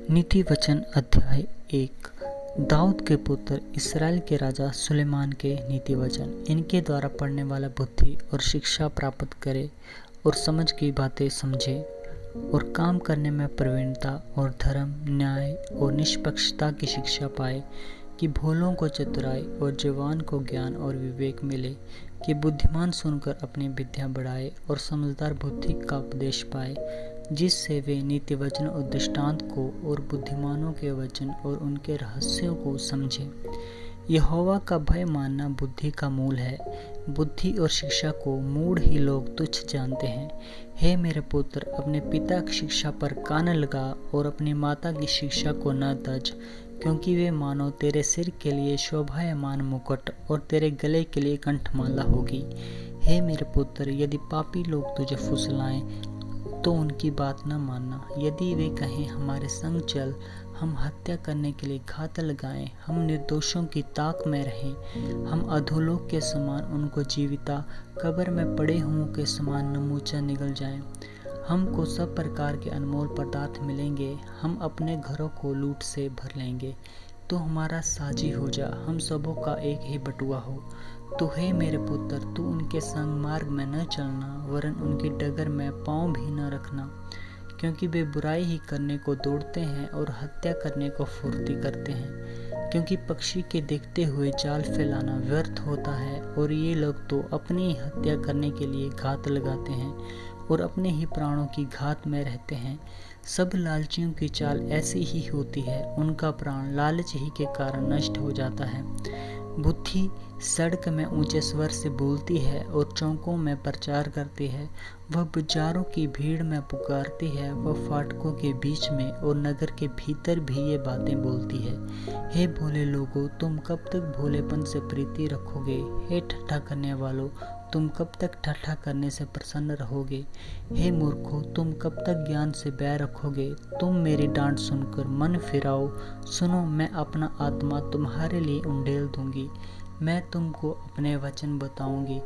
नीति वचन अध्याय 1। दाऊद के पुत्र इसराइल के राजा सुलेमान के नीति वचन। इनके द्वारा पढ़ने वाला बुद्धि और शिक्षा प्राप्त करे और समझ की बातें समझे और काम करने में प्रवीणता और धर्म, न्याय और निष्पक्षता की शिक्षा पाए, कि भोलों को चतुराई और जवान को ज्ञान और विवेक मिले, कि बुद्धिमान सुनकर अपनी विद्या बढ़ाए और समझदार बुद्धि का उपदेश पाए, जिससे वे नीति वचन और दृष्टांत को और बुद्धिमानों के वचन और उनके रहस्यों को समझे। यहोवा का भय मानना बुद्धि का मूल है। बुद्धि और शिक्षा को मूढ़ ही लोग तुच्छ जानते हैं। हे मेरे पुत्र, अपने पिता की शिक्षा पर कान लगा और अपनी माता की शिक्षा को न तज, क्योंकि वे मानो तेरे सिर के लिए शोभायमान मुकुट और तेरे गले के लिए कंठमाला होगी। हे मेरे पुत्र, यदि पापी लोग तुझे फुसलाएं तो उनकी बात न मानना। यदि वे कहें हमारे संग चल, हम हत्या करने के लिए घात लगाएं, हम निर्दोषों की ताक में रहें, हम अधोलोक के समान उनको जीविता, कब्र में पड़े हुओं के समान नमूचा निगल जाएं, हमको सब प्रकार के अनमोल पदार्थ मिलेंगे, हम अपने घरों को लूट से भर लेंगे। तो हमारा साझी हो जा, हम सबों का एक ही बटुआ हो। तो हे मेरे पुत्र, तू उनके संग मार्ग में न चलना, वरन उनकी डगर में पाँव भी न रखना, क्योंकि वे बुराई ही करने को दौड़ते हैं और हत्या करने को फुर्ती करते हैं। क्योंकि पक्षी के देखते हुए जाल फैलाना व्यर्थ होता है, और ये लोग तो अपनी ही हत्या करने के लिए घात लगाते हैं और अपने ही प्राणों की घात में रहते हैं। सब लालचियों की चाल ऐसी ही होती है, उनका प्राण लालच ही के कारण नष्ट हो जाता है। बुद्धि सड़क में ऊंचे स्वर से बोलती है और चौकों में प्रचार करती है। वह बाजारों की भीड़ में पुकारती है, वह फाटकों के बीच में और नगर के भीतर भी ये बातें बोलती है। हे भोले लोगों, तुम कब तक भोलेपन से प्रीति रखोगे? हे ठट्ठा करने वालों, तुम कब तक ठट्ठा करने से प्रसन्न रहोगे? हे मूर्खों, तुम कब तक ज्ञान से बैर रखोगे? तुम मेरी डांट सुनकर मन फिराओ। सुनो, मैं अपना आत्मा तुम्हारे लिए उंडेल दूंगी, मैं तुमको अपने वचन बताऊंगी।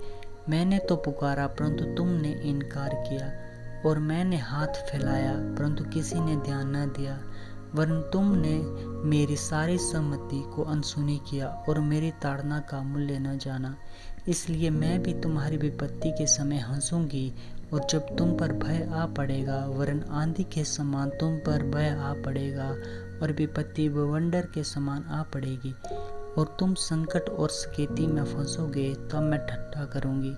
मैंने तो पुकारा परंतु तुमने इनकार किया, और मैंने हाथ फैलाया परंतु किसी ने ध्यान न दिया। वरन तुमने मेरी सारी सम्मति को अनसुनी किया और मेरी ताड़ना का मूल्य न जाना। इसलिए मैं भी तुम्हारी विपत्ति के समय हंसूंगी, और जब तुम पर भय आ पड़ेगा, वरन आंधी के समान तुम पर भय आ पड़ेगा और विपत्ति बवंडर के समान आ पड़ेगी, और तुम संकट और सकेती में फंसोगे, तब मैं ठट्ठा करूंगी।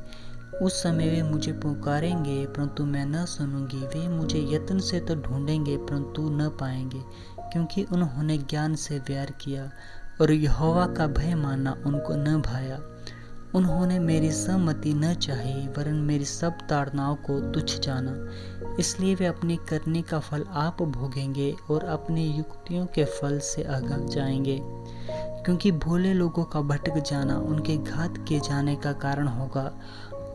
उस समय वे मुझे पुकारेंगे परंतु मैं न सुनूंगी, वे मुझे यत्न से तो ढूंढेंगे परंतु न पाएंगे, क्योंकि उन्होंने ज्ञान से व्यार किया और यहोवा का भय मानना उनको न भाया। उन्होंने मेरी सम्मति न चाही, वरन मेरी सब ताड़नाओं को तुच्छ जाना। इसलिए वे अपनी करनी का फल आप भोगेंगे और अपनी युक्तियों के फल से आगा जाएंगे। क्योंकि भोले लोगों का भटक जाना उनके घात किए जाने का कारण होगा,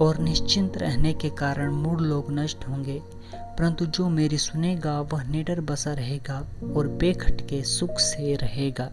और निश्चिंत रहने के कारण मूढ़ लोग नष्ट होंगे। परंतु जो मेरी सुनेगा वह निडर बसा रहेगा और बेखटके सुख से रहेगा।